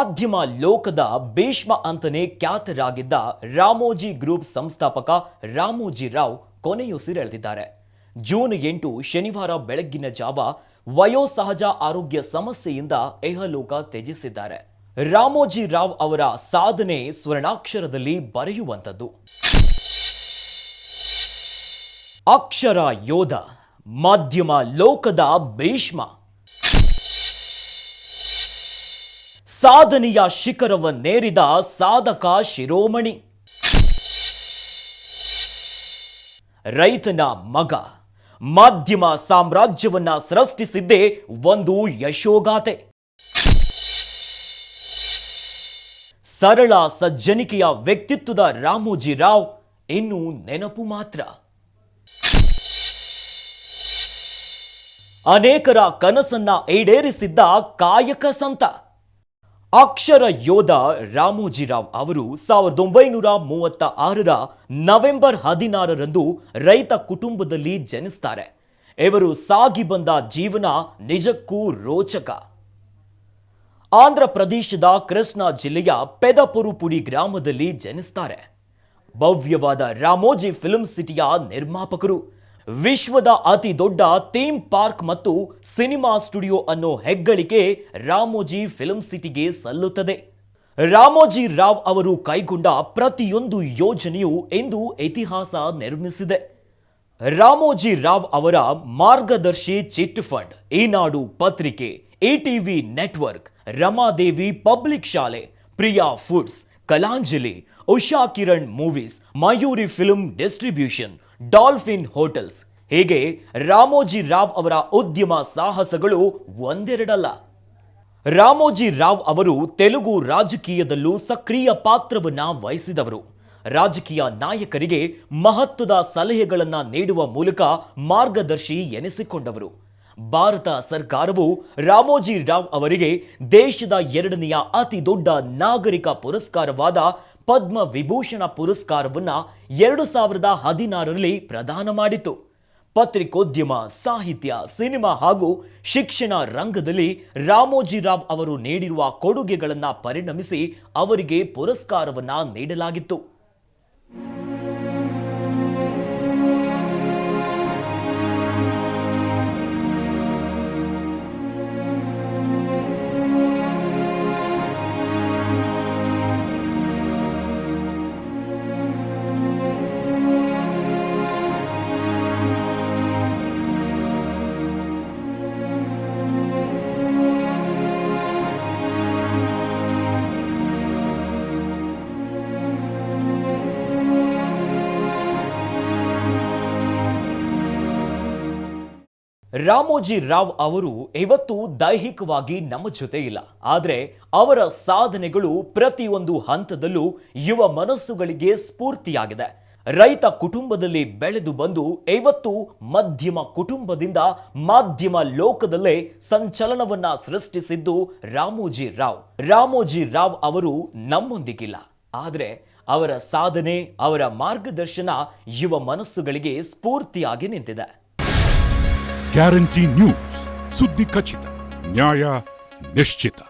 ಮಾಧ್ಯಮ ಲೋಕದ ಭೀಷ್ಮ ಅಂತಲೇ ಖ್ಯಾತರಾಗಿದ್ದ ರಾಮೋಜಿ ಗ್ರೂಪ್ ಸಂಸ್ಥಾಪಕ ರಾಮೋಜಿ ರಾವ್ ಕೊನೆಯುಸಿರೆಳೆದಿದ್ದಾರೆ. ಜೂನ್ 8 ಶನಿವಾರ ಬೆಳಗ್ಗಿನ ಜಾವ ವಯೋಸಹಜ ಆರೋಗ್ಯ ಸಮಸ್ಯೆಯಿಂದ ಇಹಲೋಕ ತ್ಯಜಿಸಿದ್ದಾರೆ. ರಾಮೋಜಿ ರಾವ್ ಅವರ ಸಾಧನೆ ಸ್ವರ್ಣಾಕ್ಷರದಲ್ಲಿ ಬರೆಯುವಂಥದ್ದು. ಅಕ್ಷರ ಯೋಧ, ಮಾಧ್ಯಮ ಲೋಕದ ಭೀಷ್ಮ, ಸಾಧನೆಯ ಶಿಖರವನ್ನೇರಿದ ಸಾಧಕ ಶಿರೋಮಣಿ, ರೈತನ ಮಗ, ಮಾಧ್ಯಮ ಸಾಮ್ರಾಜ್ಯವನ್ನ ಸೃಷ್ಟಿಸಿದ್ದೇ ಒಂದು ಯಶೋಗಾಥೆ. ಸರಳ ಸಜ್ಜನಿಕೆಯ ವ್ಯಕ್ತಿತ್ವದ ರಾಮೋಜಿ ರಾವ್ ಇನ್ನು ನೆನಪು ಮಾತ್ರ. ಅನೇಕರ ಕನಸನ್ನ ಈಡೇರಿಸಿದ್ದ ಕಾಯಕ ಸಂತ. ಅಕ್ಷರ ಯೋಧ ರಾಮೋಜಿ ರಾವ್ ಅವರು 1936ರ ನವೆಂಬರ್ 16ರಂದು ರೈತ ಕುಟುಂಬದಲ್ಲಿ ಜನಿಸ್ತಾರೆ. ಇವರು ಸಾಗಿ ಬಂದ ಜೀವನ ನಿಜಕ್ಕೂ ರೋಚಕ. ಆಂಧ್ರ ಪ್ರದೇಶದ ಕೃಷ್ಣಾ ಜಿಲ್ಲೆಯ ಪೆದಪುರುಪುಡಿ ಗ್ರಾಮದಲ್ಲಿ ಜನಿಸ್ತಾರೆ. ಭವ್ಯವಾದ ರಾಮೋಜಿ ಫಿಲ್ಮ್ ಸಿಟಿಯ ನಿರ್ಮಾಪಕರು. ವಿಶ್ವದ ಅತಿ ದೊಡ್ಡ ಥೀಮ್ ಪಾರ್ಕ್ ಮತ್ತು ಸಿನಿಮಾ ಸ್ಟುಡಿಯೋ ಅನ್ನೋ ಹೆಗ್ಗಳಿಕೆ ರಾಮೋಜಿ ಫಿಲ್ಮ್ ಸಿಟಿಗೆ ಸಲ್ಲುತ್ತದೆ. ರಾಮೋಜಿ ರಾವ್ ಅವರು ಕೈಗೊಂಡ ಪ್ರತಿಯೊಂದು ಯೋಜನೆಯು ಇಂದು ಇತಿಹಾಸ ನಿರ್ಮಿಸಿದೆ. ರಾಮೋಜಿ ರಾವ್ ಅವರ ಮಾರ್ಗದರ್ಶಿ ಚಿಟ್ ಫಂಡ್, ಈನಾಡು ಪತ್ರಿಕೆ, ಇಟಿವಿ ನೆಟ್ವರ್ಕ್, ರಮಾದೇವಿ ಪಬ್ಲಿಕ್ ಶಾಲೆ, Priya foods, Kalanjali, Usha Kiran movies, Mayuri film distribution, dolphin hotels, ಹೀಗೆ ರಾಮೋಜಿ ರಾವ್ ಅವರ ಉದ್ಯಮ ಸಾಹಸಗಳು ಒಂದೆರಡಲ್ಲ. ರಾಮೋಜಿ ರಾವ್ ಅವರು ತೆಲುಗು ರಾಜಕೀಯದಲ್ಲೂ ಸಕ್ರಿಯ ಪಾತ್ರವನ್ನ ವಹಿಸಿದವರು. ರಾಜಕೀಯ ನಾಯಕರಿಗೆ ಮಹತ್ವದ ಸಲಹೆಗಳನ್ನು ನೀಡುವ ಮೂಲಕ ಮಾರ್ಗದರ್ಶಿ ಎನಿಸಿಕೊಂಡವರು. ಭಾರತ ಸರ್ಕಾರವು ರಾಮೋಜಿ ರಾವ್ ಅವರಿಗೆ ದೇಶದ 2ನೆಯ ಅತಿ ದೊಡ್ಡ ನಾಗರಿಕ ಪುರಸ್ಕಾರವಾದ ಪದ್ಮ ವಿಭೂಷಣ ಪುರಸ್ಕಾರವನ್ನ 2016ರಲ್ಲಿ ಪ್ರದಾನ ಮಾಡಿತು. ಪತ್ರಿಕೋದ್ಯಮ, ಸಾಹಿತ್ಯ, ಸಿನಿಮಾ ಹಾಗೂ ಶಿಕ್ಷಣ ರಂಗದಲ್ಲಿ ರಾಮೋಜಿ ರಾವ್ ಅವರು ನೀಡಿರುವ ಕೊಡುಗೆಗಳನ್ನು ಪರಿಗಣಿಸಿ ಅವರಿಗೆ ಪುರಸ್ಕಾರವನ್ನ ನೀಡಲಾಗಿತ್ತು. ರಾಮೋಜಿ ರಾವ್ ಅವರು ಇವತ್ತು ದೈಹಿಕವಾಗಿ ನಮ್ಮ ಜೊತೆ ಇಲ್ಲ. ಆದರೆ ಅವರ ಸಾಧನೆಗಳು ಪ್ರತಿಯೊಂದು ಹಂತದಲ್ಲೂ ಯುವ ಮನಸ್ಸುಗಳಿಗೆ ಸ್ಫೂರ್ತಿಯಾಗಿದೆ. ರೈತ ಕುಟುಂಬದಲ್ಲಿ ಬೆಳೆದು ಬಂದು ಇವತ್ತು ಮಧ್ಯಮ ಕುಟುಂಬದಿಂದ ಮಾಧ್ಯಮ ಲೋಕದಲ್ಲೇ ಸಂಚಲನವನ್ನ ಸೃಷ್ಟಿಸಿದ್ದು ರಾಮೋಜಿ ರಾವ್. ರಾಮೋಜಿ ರಾವ್ ಅವರು ನಮ್ಮೊಂದಿಗಿಲ್ಲ, ಆದರೆ ಅವರ ಸಾಧನೆ, ಅವರ ಮಾರ್ಗದರ್ಶನ ಯುವ ಮನಸ್ಸುಗಳಿಗೆ ಸ್ಫೂರ್ತಿಯಾಗಿ ನಿಂತಿದೆ. ಗ್ಯಾರಂಟಿ ನ್ಯೂಸ್, ಸುದ್ದಿ ಖಚಿತ, ನ್ಯಾಯ ನಿಶ್ಚಿತ.